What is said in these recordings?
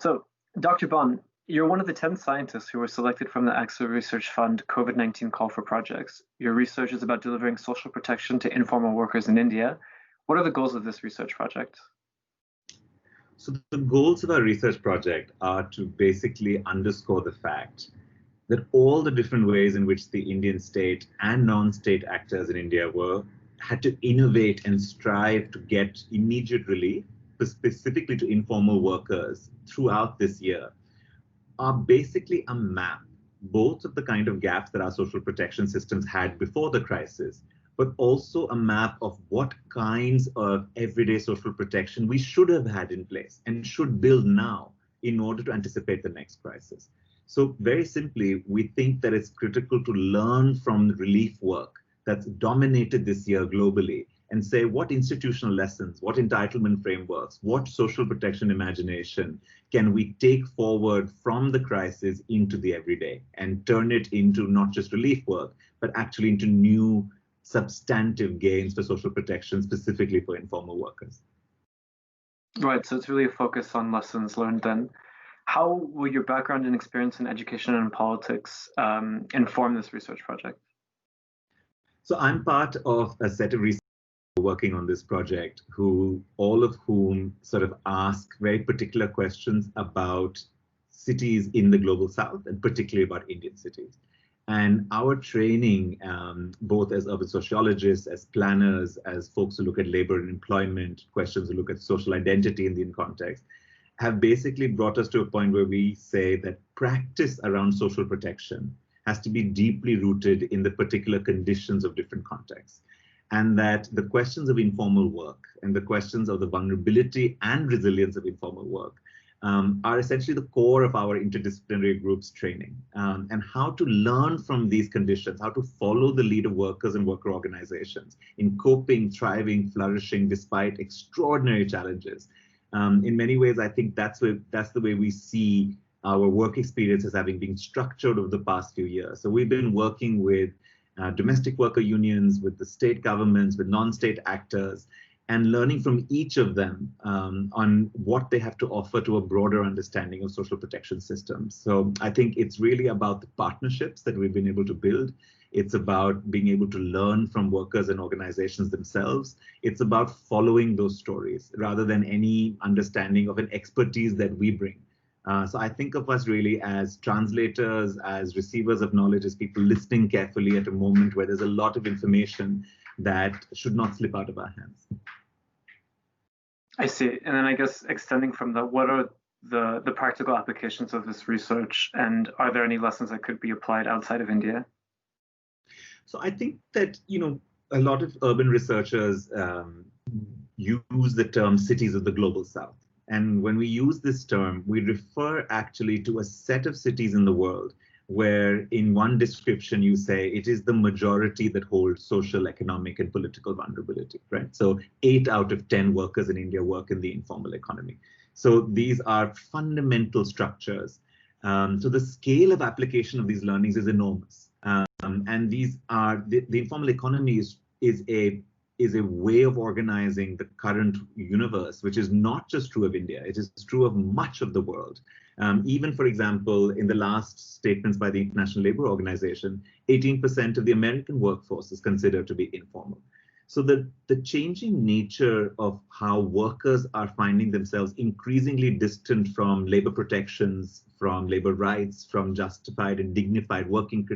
So, Dr. Bhan, you're one of the 10 scientists who were selected from the AXA Research Fund COVID-19 Call for Projects. Your research is about delivering social protection to informal workers in India. What are the goals of this research project? So the goals of our research project are to basically underscore the fact that all the different ways in which the Indian state and non-state actors in India had to innovate and strive to get immediate relief, specifically to informal workers throughout this year, are basically a map, both of the kind of gaps that our social protection systems had before the crisis, but also a map of what kinds of everyday social protection we should have had in place and should build now in order to anticipate the next crisis. So very simply, we think that it's critical to learn from the relief work that's dominated this year globally and say what institutional lessons, what entitlement frameworks, what social protection imagination can we take forward from the crisis into the everyday and turn it into not just relief work, but actually into new substantive gains for social protection, specifically for informal workers. Right, so it's really a focus on lessons learned then. How will your background and experience in education and politics inform this research project? So I'm part of a set of researchers working on this project, all of whom sort of ask very particular questions about cities in the global south, and particularly about Indian cities. And our training, both as urban sociologists, as planners, as folks who look at labor and employment, questions who look at social identity in the Indian context, have basically brought us to a point where we say that practice around social protection has to be deeply rooted in the particular conditions of different contexts. And that the questions of informal work and the questions of the vulnerability and resilience of informal work are essentially the core of our interdisciplinary groups training, and how to learn from these conditions, how to follow the lead of workers and worker organizations in coping, thriving, flourishing despite extraordinary challenges. In many ways, I think that's the way we see our work experience as having been structured over the past few years. So we've been working with domestic worker unions, with the state governments, with non-state actors, and learning from each of them on what they have to offer to a broader understanding of social protection systems. So I think it's really about the partnerships that we've been able to build. It's about being able to learn from workers and organizations themselves. It's about following those stories rather than any understanding of an expertise that we bring. So I think of us really as translators, as receivers of knowledge, as people listening carefully at a moment where there's a lot of information that should not slip out of our hands. I see. And then I guess extending from that, what are the practical applications of this research, and are there any lessons that could be applied outside of India? So I think that, a lot of urban researchers use the term cities of the global south. And when we use this term, we refer actually to a set of cities in the world where in one description you say it is the majority that holds social, economic, and political vulnerability, right? So 8 out of 10 workers in India work in the informal economy. So these are fundamental structures. So the scale of application of these learnings is enormous. And these are, the informal economy is a way of organizing the current universe, which is not just true of India, it is true of much of the world. Even, for example, in the last statements by the International Labour Organization, 18% of the American workforce is considered to be informal. So the changing nature of how workers are finding themselves increasingly distant from labor protections, from labor rights, from justified and dignified working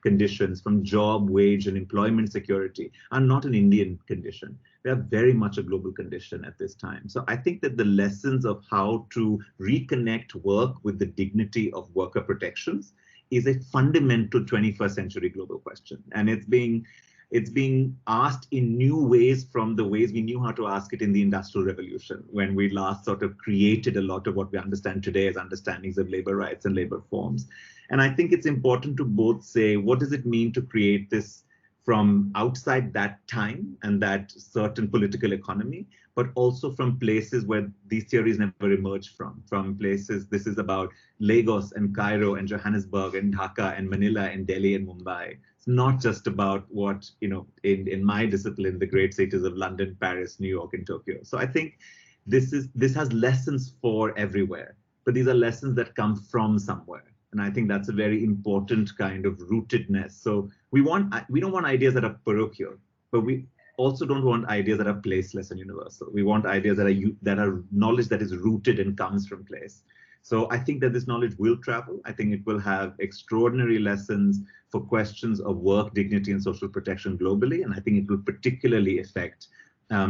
conditions, from job, wage, and employment security are not an Indian condition. They are very much a global condition at this time. So I think that the lessons of how to reconnect work with the dignity of worker protections is a fundamental 21st century global question. And it's being asked in new ways from the ways we knew how to ask it in the Industrial Revolution, when we last sort of created a lot of what we understand today as understandings of labor rights and labor forms. And I think it's important to both say, what does it mean to create this from outside that time and that certain political economy, but also from places where these theories never emerged from places. This is about Lagos and Cairo and Johannesburg and Dhaka and Manila and Delhi and Mumbai. It's not just about what, in my discipline, the great cities of London, Paris, New York, and Tokyo. So I think this has lessons for everywhere. but these are lessons that come from somewhere. And I think that's a very important kind of rootedness. So we don't want ideas that are parochial, but we also don't want ideas that are placeless and universal. We want ideas that are knowledge that is rooted and comes from place. So I think that this knowledge will travel. I think it will have extraordinary lessons for questions of work, dignity, and social protection globally. And I think it will particularly affect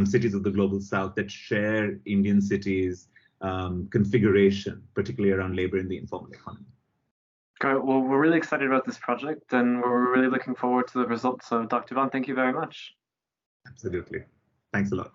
cities of the global south that share Indian cities' configuration, particularly around labor in the informal economy. Great. Well, we're really excited about this project, and we're really looking forward to the results. So, Dr. Bhan, thank you very much. Absolutely. Thanks a lot.